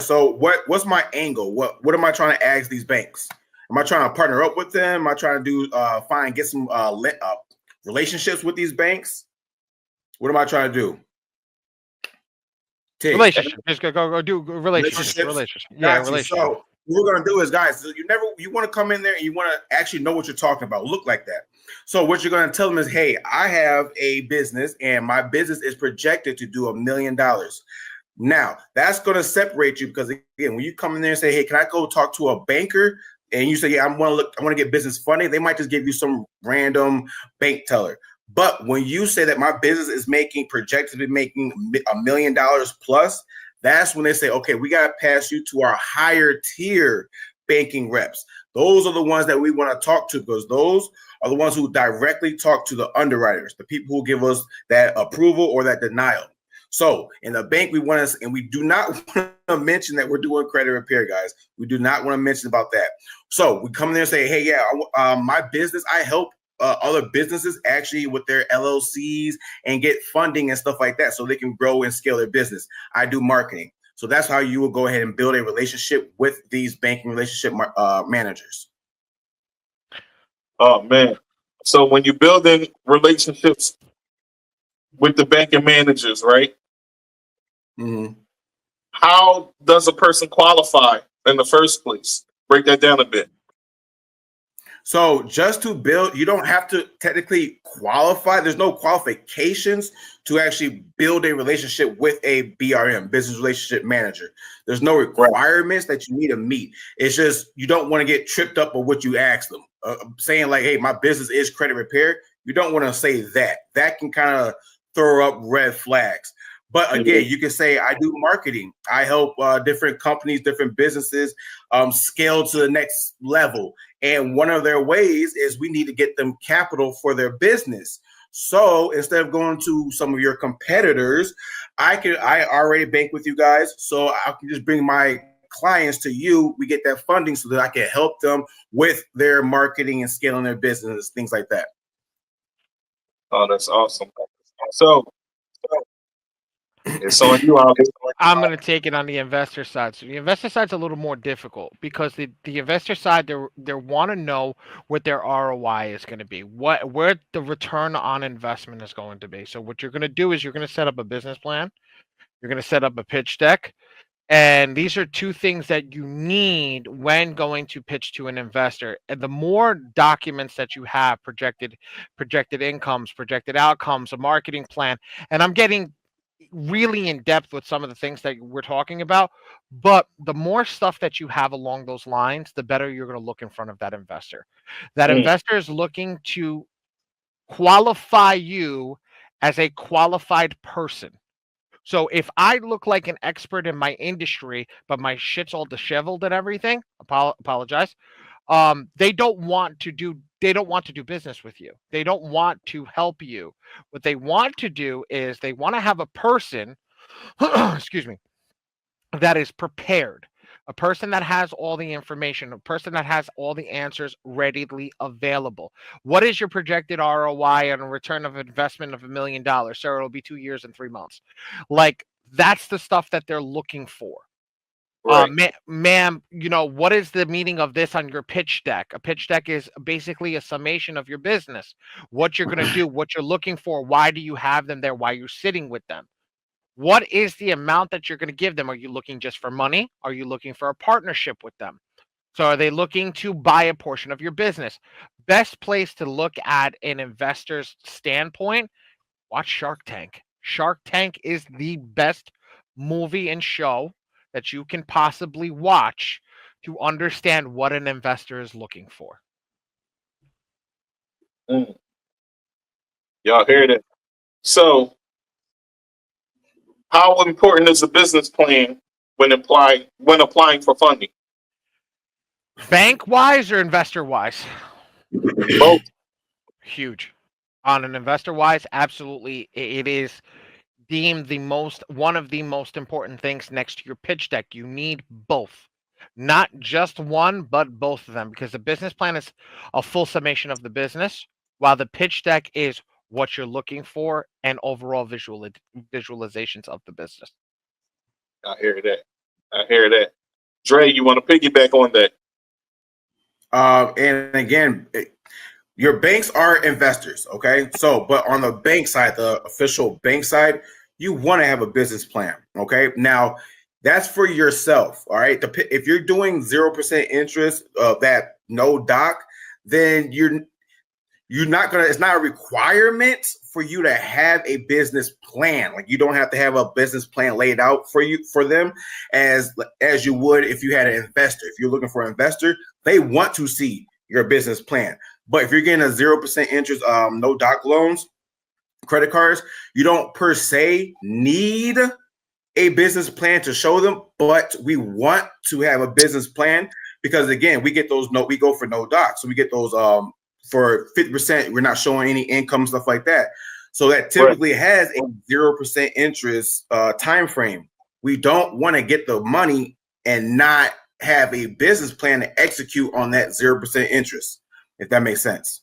So what's my angle? What am I trying to ask these banks? Am I trying to partner up with them? Am I trying to do get some relationships with these banks? What am I trying to do? Relationship. Just go do relationships. Yeah, relationship. So what we're gonna do is, guys, you want to come in there and you want to actually know what you're talking about, look like that. So what you're gonna tell them is, hey, I have a business and my business is projected to do $1 million. Now that's gonna separate you because again, when you come in there and say, hey, can I go talk to a banker? And you say, yeah, I want to get business funding, they might just give you some random bank teller. But when you say that my business is projected to be making $1 million plus, that's when they say, okay, we got to pass you to our higher tier banking reps. Those are the ones that we want to talk to because those are the ones who directly talk to the underwriters, the people who give us that approval or that denial. So in the bank, we want to, and we do not want to mention that we're doing credit repair, guys. We do not want to mention about that. So we come in there and say, hey, yeah, my business, I help other businesses actually with their LLCs and get funding and stuff like that so they can grow and scale their business. I do marketing. So that's how you will go ahead and build a relationship with these banking relationship managers. Oh, man. So when you're building relationships with the banking managers, right? Mm-hmm. How does a person qualify in the first place? Break that down a bit. So just to build, you don't have to technically qualify. There's no qualifications to actually build a relationship with a BRM, business relationship manager. There's no requirements that you need to meet. It's just you don't want to get tripped up on what you ask them. Saying like, hey, my business is credit repair. You don't want to say that. That can kind of throw up red flags. But again, you can say, I do marketing. I help different companies, different businesses scale to the next level. And one of their ways is we need to get them capital for their business. So instead of going to some of your competitors, I already bank with you guys. So I can just bring my clients to you. We get that funding so that I can help them with their marketing and scaling their business, things like that. Oh, that's awesome. So I'm going to take it on the investor side. So the investor side's a little more difficult because the investor side they want to know what their ROI is going to be, where the return on investment is going to be. So what you're going to do is you're going to set up a business plan, you're going to set up a pitch deck, and these are two things that you need when going to pitch to an investor. And the more documents that you have, projected incomes, projected outcomes, a marketing plan, and I'm getting really in depth with some of the things that we're talking about, but the more stuff that you have along those lines, the better you're going to look in front of that investor. That investor is looking to qualify you as a qualified person. So if I look like an expert in my industry, but my shit's all disheveled and everything, apologize. They don't want to do business with you. They don't want to help you. What they want to do is they want to have a person, excuse me, that is prepared. A person that has all the information, a person that has all the answers readily available. What is your projected ROI on a return of investment of $1 million? Sir, it'll be 2 years and 3 months. Like, that's the stuff that they're looking for. Right. Ma'am, what is the meaning of this on your pitch deck? A pitch deck is basically a summation of your business, what you're going to do, what you're looking for, why do you have them there, why you're sitting with them. What is the amount that you're going to give them? Are you looking just for money? Are you looking for a partnership with them? So are they looking to buy a portion of your business? Best place to look at an investor's standpoint, watch Shark Tank. Shark Tank is the best movie and show that you can possibly watch to understand what an investor is looking for. Y'all heard it. So how important is a business plan when applying for funding? Bank wise or investor wise? Both. Huge. On an investor wise, absolutely, it is deemed one of the most important things next to your pitch deck. You need both, not just one, but both of them, because the business plan is a full summation of the business, while the pitch deck is what you're looking for and overall visualizations of the business. I hear that. I hear that. Dre, you want to piggyback on that? And again, your banks are investors, okay? So, but on the bank side, the official bank side, you want to have a business plan, okay? Now, that's for yourself, all right? If you're doing 0% interest of that no doc, then you're not gonna. It's not a requirement for you to have a business plan. Like, you don't have to have a business plan laid out for them as you would if you had an investor. If you're looking for an investor, they want to see your business plan. But if you're getting a 0% interest, no doc loans, credit cards, you don't per se need a business plan to show them. But we want to have a business plan because, again, we go for no doc, so we get those for 50%. We're not showing any income, stuff like that. So that typically has a 0% interest time frame. We don't want to get the money and not have a business plan to execute on that 0% interest, if that makes sense.